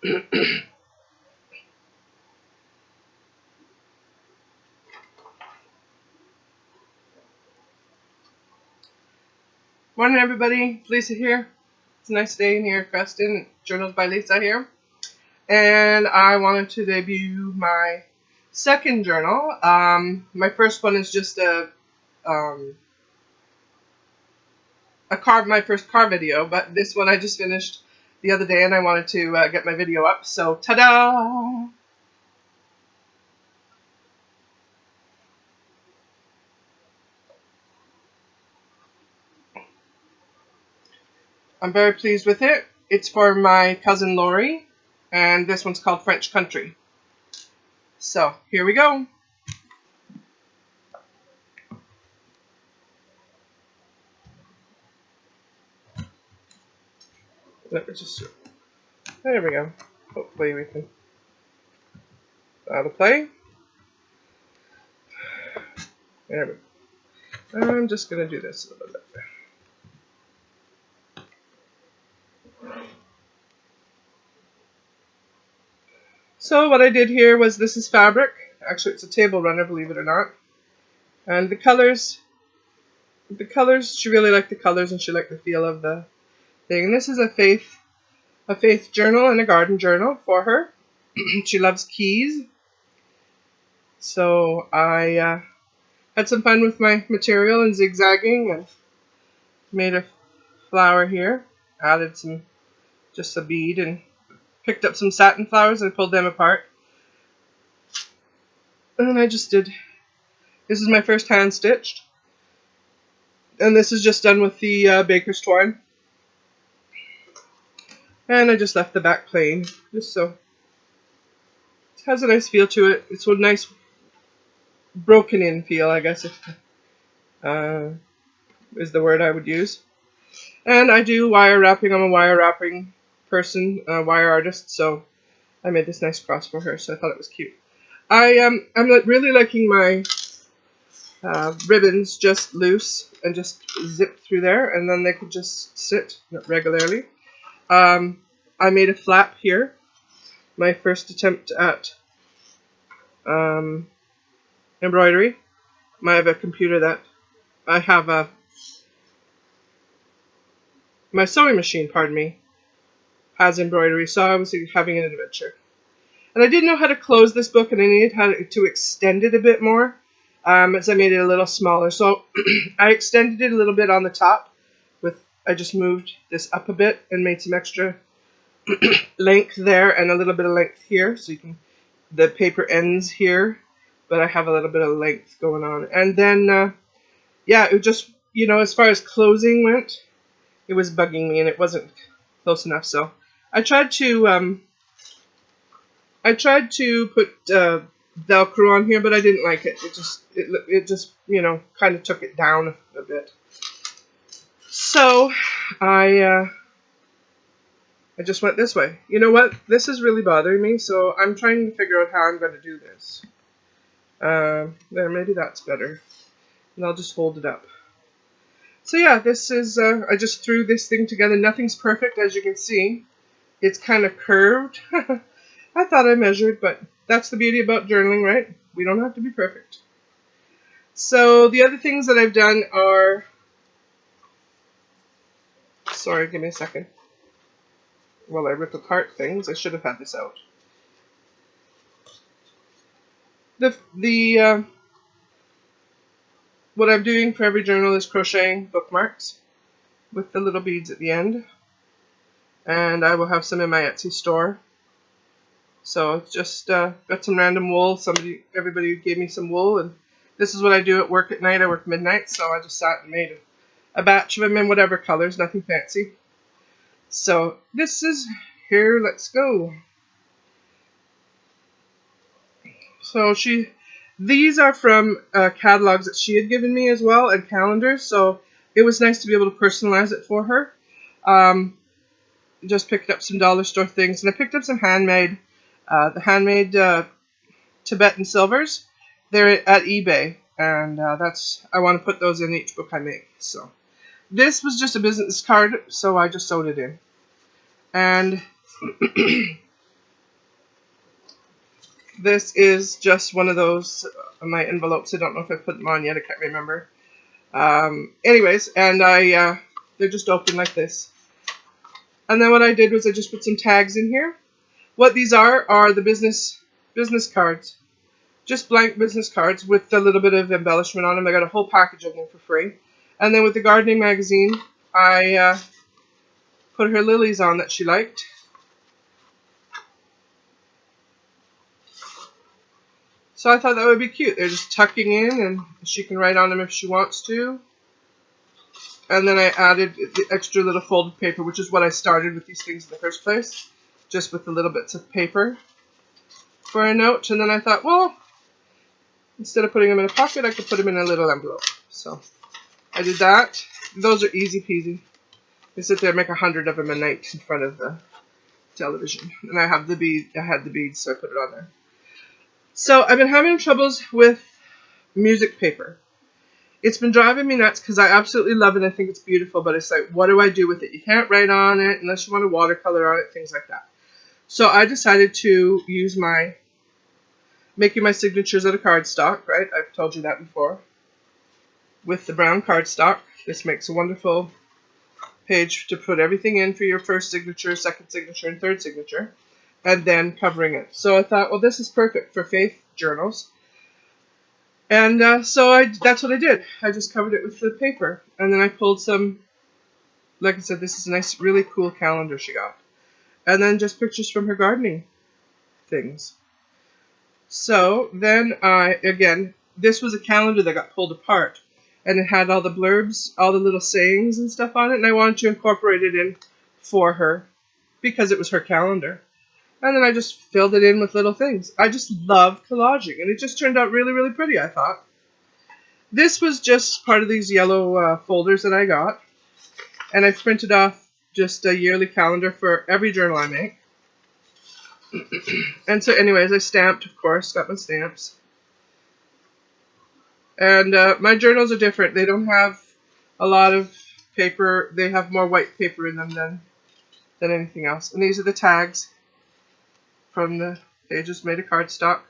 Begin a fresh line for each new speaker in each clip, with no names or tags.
Morning, everybody. Lisa here. It's a nice day in here, Creston. Journals by Lisa here. And I wanted to debut my second journal. My first one is just my first car video, but this one I just finished the other day and I wanted to get my video up. So, ta-da! I'm very pleased with it. It's for my cousin Lori, and this one's called French Country. So, here we go. Let me just... There we go. Hopefully we can... That'll play. There we go. I'm just going to do this a little bit. So what I did here was, this is fabric. Actually, it's a table runner, believe it or not. And the colors, she really liked the colors and she liked the feel of the thing. And this is a faith journal and a garden journal for her. She loves keys. So I had some fun with my material and zigzagging and made a flower here. Added just a bead and picked up some satin flowers and pulled them apart. And then I just did, this is my first hand stitched. And this is just done with the baker's twine. And I just left the back plain, just so. It has a nice feel to it. It's a nice broken in feel, I guess, if is the word I would use. And I do wire wrapping. I'm a wire wrapping person, wire artist, so I made this nice cross for her, so I thought it was cute. I'm really liking my ribbons just loose and just zip through there, and then they could just sit regularly. I made a flap here, my first attempt at embroidery. I have a computer that I have my sewing machine, pardon me, has embroidery, so I was having an adventure. And I didn't know how to close this book, and I needed how to extend it a bit more, as I made it a little smaller. So I extended it a little bit on the top. I just moved this up a bit and made some extra length there and a little bit of length here, so you can, the paper ends here, but I have a little bit of length going on. And then, yeah, it just, you know, as far as closing went, it was bugging me and it wasn't close enough, so I tried to put Velcro on here, but I didn't like it. It just you know, kind of took it down a bit. So I just went this way. You know what? This is really bothering me, so I'm trying to figure out how I'm going to do this. There, maybe that's better. And I'll just hold it up. So yeah, this is, I just threw this thing together. Nothing's perfect, as you can see. It's kind of curved. I thought I measured, but that's the beauty about journaling, right? We don't have to be perfect. So the other things that I've done are, sorry, give me a second. Well, I ripped apart things. I should have had this out. What I'm doing for every journal is crocheting bookmarks with the little beads at the end. And I will have some in my Etsy store. So it's just got some random wool. Everybody gave me some wool, and this is what I do at work at night. I work midnight, so I just sat and made a batch of them in whatever colors, nothing fancy. So this is here. Let's go. So these are from catalogs that she had given me as well, and calendars. So it was nice to be able to personalize it for her. Just picked up some dollar store things, and I picked up some handmade. The handmade Tibetan silvers. They're at eBay, and I want to put those in each book I make. So this was just a business card, so I just sewed it in. And This is just one of those, my envelopes. I don't know if I put them on yet. I can't remember. Anyways, and they're just open like this. And then what I did was I just put some tags in here. What these are the business cards. Just blank business cards with a little bit of embellishment on them. I got a whole package of them for free. And then with the gardening magazine, I put her lilies on that she liked. So I thought that would be cute. They're just tucking in, and she can write on them if she wants to. And then I added the extra little folded paper, which is what I started with these things in the first place. Just with the little bits of paper for a note. And then I thought, well, instead of putting them in a pocket, I could put them in a little envelope. So I did that. Those are easy peasy. I sit there and make 100 of them a night in front of the television. And I have the bead. I had the beads, so I put it on there. So I've been having troubles with music paper. It's been driving me nuts because I absolutely love it. I think it's beautiful, but it's like, what do I do with it? You can't write on it unless you want a watercolor on it, things like that. So I decided to use making my signatures out of cardstock, right? I've told you that before. With the brown cardstock, this makes a wonderful page to put everything in for your first signature, second signature, and third signature, and then covering it. So I thought, well, this is perfect for faith journals. And so that's what I did. I just covered it with the paper. And then I pulled some, like I said, this is a nice, really cool calendar she got. And then just pictures from her gardening things. So then again, this was a calendar that got pulled apart. And it had all the blurbs, all the little sayings and stuff on it. And I wanted to incorporate it in for her because it was her calendar. And then I just filled it in with little things. I just love collaging. And it just turned out really, really pretty, I thought. This was just part of these yellow folders that I got. And I've printed off just a yearly calendar for every journal I make. And so anyways, I stamped, of course. Got my stamps. And my journals are different. They don't have a lot of paper. They have more white paper in them than anything else. And these are the tags from the pages made of cardstock,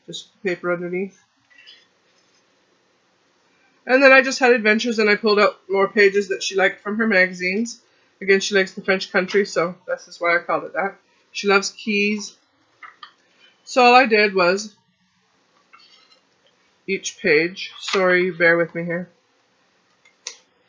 just paper underneath. And then I just had adventures, and I pulled out more pages that she liked from her magazines. Again, she likes the French country, so that's just why I called it that. She loves keys. So all I did was each page, sorry, bear with me here.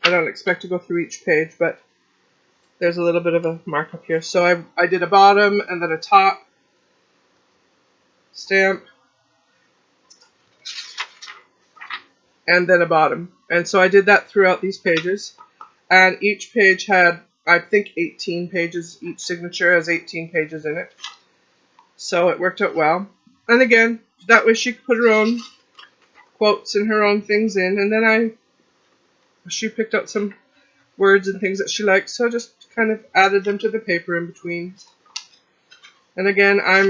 I don't expect to go through each page, but there's a little bit of a markup here. So I did a bottom and then a top stamp, and then a bottom. And so I did that throughout these pages. And each page had, I think, 18 pages. Each signature has 18 pages in it. So it worked out well. And again, that way she could put her own quotes and her own things in. And then she picked out some words and things that she liked. So I just kind of added them to the paper in between. And again, I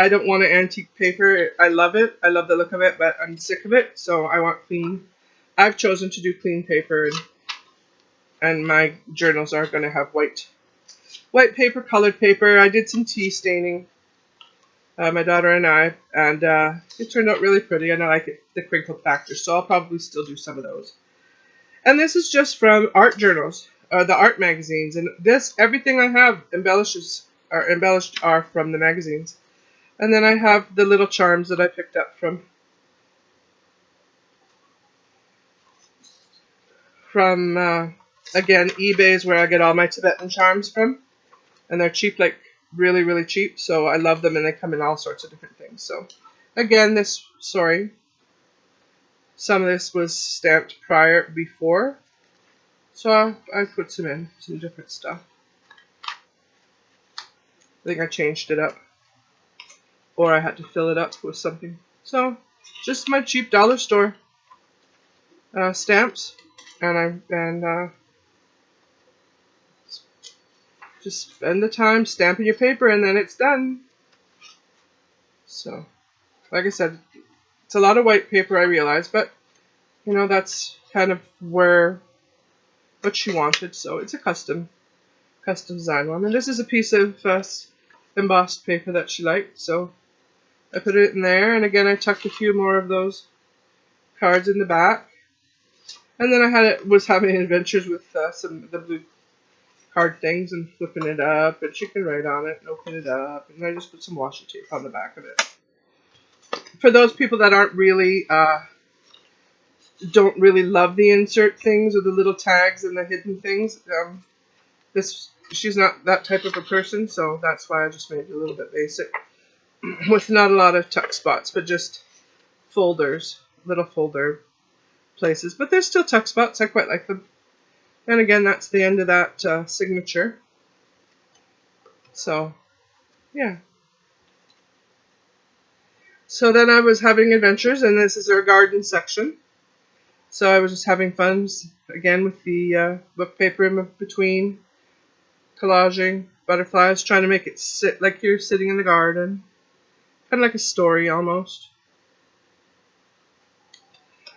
don't want an antique paper. I love it. I love the look of it, but I'm sick of it, so I want clean. I've chosen to do clean paper, and my journals are going to have white paper, colored paper. I did some tea staining, my daughter and I, and it turned out really pretty, and I like it, the crinkle factor, so I'll probably still do some of those. And this is just from art journals, the art magazines, and everything I have embellished are from the magazines. And then I have the little charms that I picked up from again, eBay is where I get all my Tibetan charms from, and they're cheap, like really, really cheap, so I love them, and they come in all sorts of different things. So again, some of this was stamped before, so I put some different stuff. I think I changed it up, or I had to fill it up with something. So just my cheap dollar store stamps, and just spend the time stamping your paper, and then it's done. So, like I said, it's a lot of white paper, I realize, but you know, that's kind of what she wanted. So it's a custom design one, and this is a piece of embossed paper that she liked, so I put it in there, and again I tucked a few more of those cards in the back. And then I was having adventures with some of the blue card things and flipping it up, and she can write on it and open it up, and I just put some washi tape on the back of it. For those people that aren't really, don't really love the insert things or the little tags and the hidden things, she's not that type of a person, so that's why I just made it a little bit basic, with not a lot of tuck spots, but just folders, little folder places. But there's still tuck spots, I quite like them. And again, that's the end of that signature. So, yeah. So then I was having adventures, and this is our garden section. So I was just having fun, again, with the book paper in between, collaging butterflies, trying to make it sit like you're sitting in the garden. Kind of like a story, almost.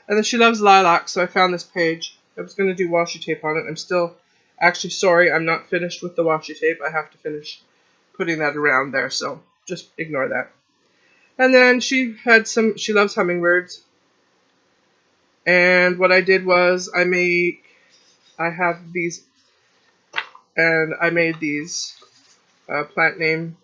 And then she loves lilac, so I found this page. I was going to do washi tape on it. I'm still, actually, sorry, I'm not finished with the washi tape. I have to finish putting that around there, so just ignore that. And then she loves hummingbirds. And what I did was I made these plant name,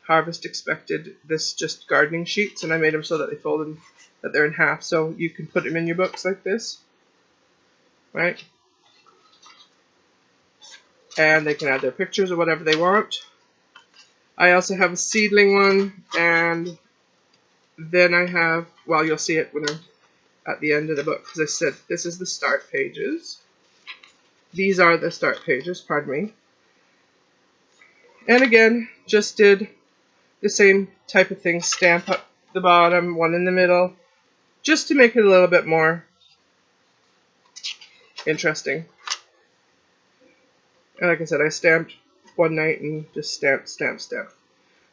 harvest expected, this just gardening sheets, and I made them so that they folded, that they're in half, so you can put them in your books like this, right? And they can add their pictures or whatever they want. I also have a seedling one, and then I have, well, you'll see it when I'm at the end of the book, because I said this is the start pages. These are the start pages, pardon me. And again, just did the same type of thing, stamp up the bottom, one in the middle, just to make it a little bit more interesting. And like I said, I stamped one night and just stamp.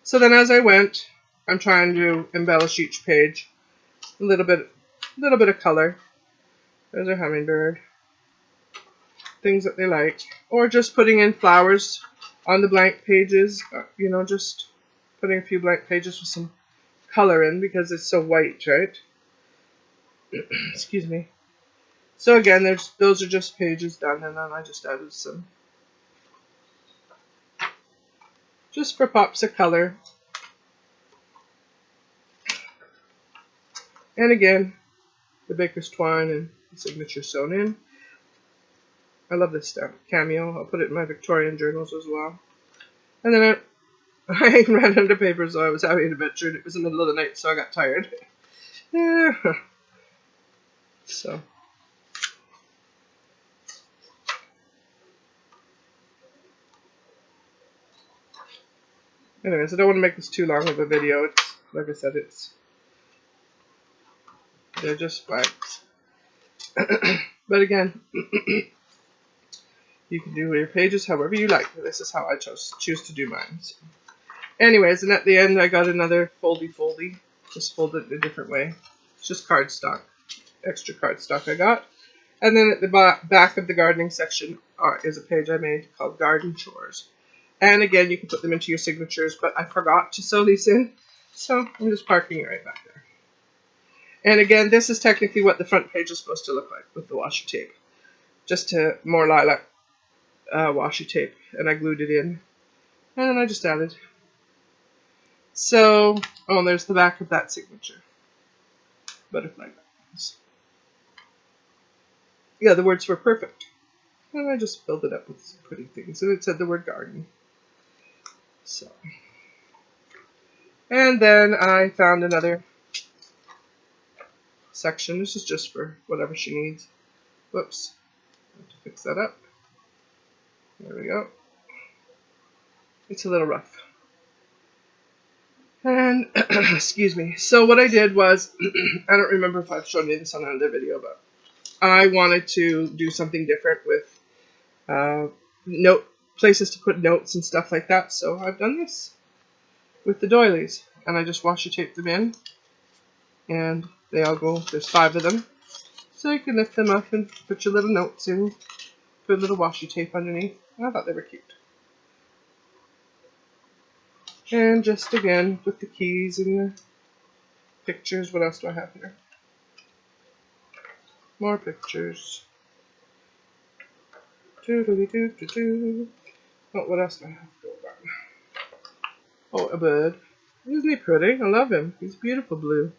So then as I went, I'm trying to embellish each page a little bit of color. There's a hummingbird. Things that they like. Or just putting in flowers on the blank pages, you know, just putting a few blank pages with some color in because it's so white, right? Excuse me. So again, those are just pages done, and then I just added some, just for pops of color. And again, the baker's twine and the signature sewn in. I love this stamp, Cameo. I'll put it in my Victorian journals as well. And then I ran out of paper, so I was having an adventure, and it was in the middle of the night, so I got tired. Yeah. So. Anyways, I don't want to make this too long of a video. It's, like I said, they're just blanks. But again, you can do your pages however you like. This is how I choose to do mine. So. Anyways, and at the end I got another foldy. Just folded it a different way. It's just cardstock. Extra cardstock I got. And then at the back of the gardening section is a page I made called Garden Chores. And again, you can put them into your signatures, but I forgot to sew these in. So I'm just parking it right back there. And again, this is technically what the front page is supposed to look like with the washi tape. Just more lilac washi tape. And I glued it in. And then I just added. So, oh, there's the back of that signature. Butterfly buttons. Yeah, the words were perfect. And I just filled it up with some pretty things. And it said the word garden. So. And then I found another section. This is just for whatever she needs. Whoops. I have to fix that up. There we go. It's a little rough. And, excuse me. So what I did was, I don't remember if I've shown you this on another video, but I wanted to do something different with places to put notes and stuff like that. So I've done this with the doilies. And I just washi tape them in. And they all go, there's 5 of them. So you can lift them up and put your little notes in. Put a little washi tape underneath. I thought they were cute. And just again with the keys and the pictures. What else do I have here? More pictures. Doo-doo-doo-doo-doo. Oh, what else do I have? Oh, a bird. Isn't he pretty? I love him. He's beautiful blue.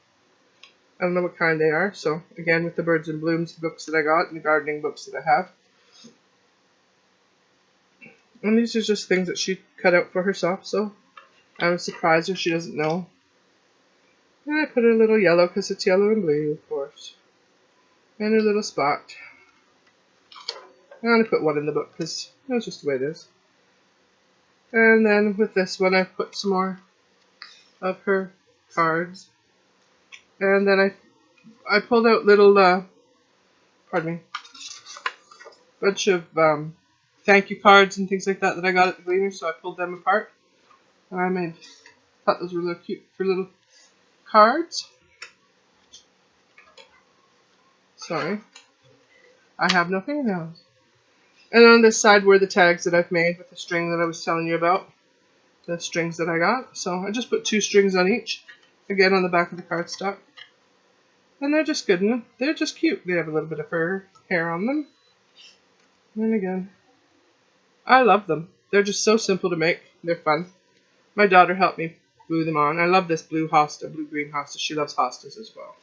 I don't know what kind they are. So again, with the birds and blooms, the books that I got and the gardening books that I have. And these are just things that she cut out for herself. So I was surprised if she doesn't know. And I put a little yellow because it's yellow and blue, of course. And a little spot. And I put one in the book because that's just the way it is. And then with this one, I put some more of her cards. And then I pulled out little, bunch of thank you cards and things like that I got at the Gleaner. So I pulled them apart. And I thought those were really cute for little cards. Sorry. I have no fingernails. And on this side were the tags that I've made with the string that I was telling you about. The strings that I got. So I just put 2 strings on each. Again on the back of the cardstock. And they're just good enough. They're just cute. They have a little bit of fur hair on them. And again, I love them. They're just so simple to make. They're fun. My daughter helped me glue them on. I love this blue hosta, blue-green hosta. She loves hostas as well.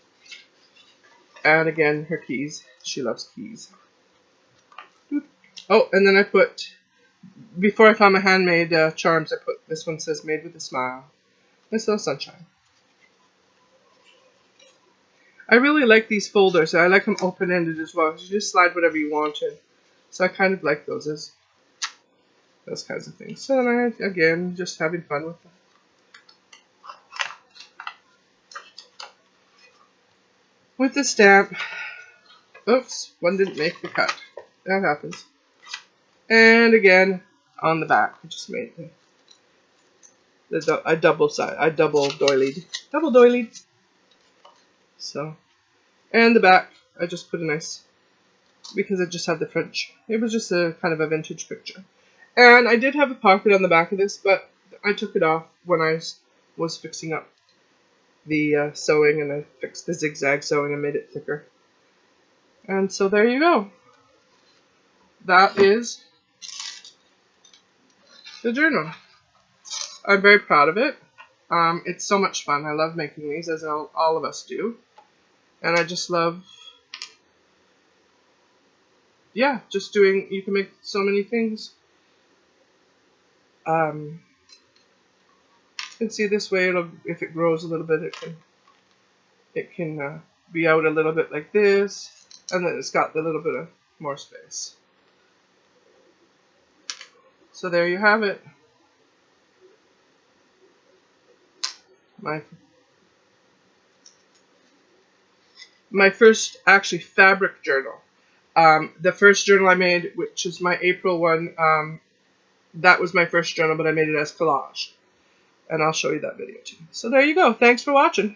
And again, her keys. She loves keys. Oh, and then I put, before I found my handmade charms, I put, this one says made with a smile. Nice little sunshine. I really like these folders. I like them open-ended as well. You just slide whatever you want in. So I kind of like those as those kinds of things. So then I, again, just having fun with them. With the stamp, oops, one didn't make the cut. That happens. And again, on the back, I just made a double doilied. So, and the back, I just put a nice, because I just had the French. It was just a kind of a vintage picture. And I did have a pocket on the back of this, but I took it off when I was fixing up the sewing, and I fixed the zigzag sewing and made it thicker. And so there you go. That is the journal. I'm very proud of it. It's so much fun. I love making these, as all of us do. And I just love, yeah, just doing, you can make so many things. You can see this way, if it grows a little bit, it can be out a little bit like this, and then it's got the little bit of more space. So there you have it. My first, actually, fabric journal. The first journal I made, which is my April one, that was my first journal, but I made it as collage. And I'll show you that video too. So there you go. Thanks for watching.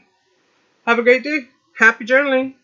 Have a great day. Happy journaling.